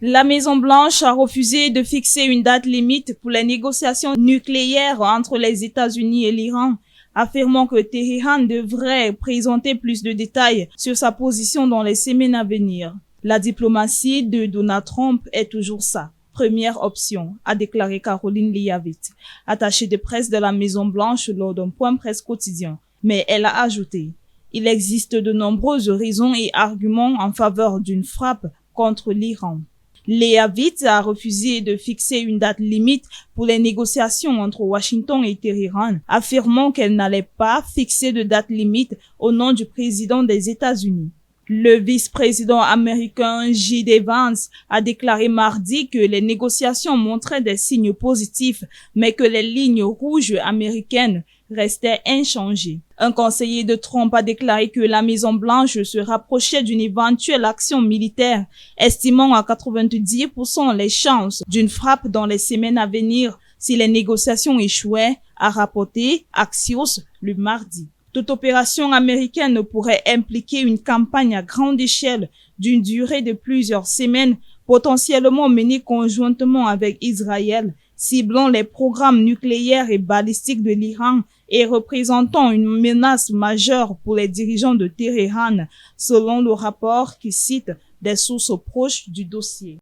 La Maison-Blanche a refusé de fixer une date limite pour les négociations nucléaires entre les États-Unis et l'Iran, affirmant que Téhéran devrait présenter plus de détails sur sa position dans les semaines à venir. La diplomatie de Donald Trump est toujours sa première option, a déclaré Caroline Leavitt, attachée de presse de la Maison-Blanche lors d'un point presse quotidien. Mais elle a ajouté: il existe de nombreuses raisons et arguments en faveur d'une frappe contre l'Iran. Leavitt a refusé de fixer une date limite pour les négociations entre Washington et Téhéran, affirmant qu'elle n'allait pas fixer de date limite au nom du président des États-Unis. Le vice-président américain J.D. Vance a déclaré mardi que les négociations montraient des signes positifs, mais que les lignes rouges américaines restaient inchangées. Un conseiller de Trump a déclaré que la Maison-Blanche se rapprochait d'une éventuelle action militaire, estimant à 90% les chances d'une frappe dans les semaines à venir si les négociations échouaient, a rapporté Axios le mardi. Toute opération américaine pourrait impliquer une campagne à grande échelle d'une durée de plusieurs semaines, potentiellement menée conjointement avec Israël, ciblant les programmes nucléaires et balistiques de l'Iran et représentant une menace majeure pour les dirigeants de Téhéran, selon le rapport qui cite des sources proches du dossier.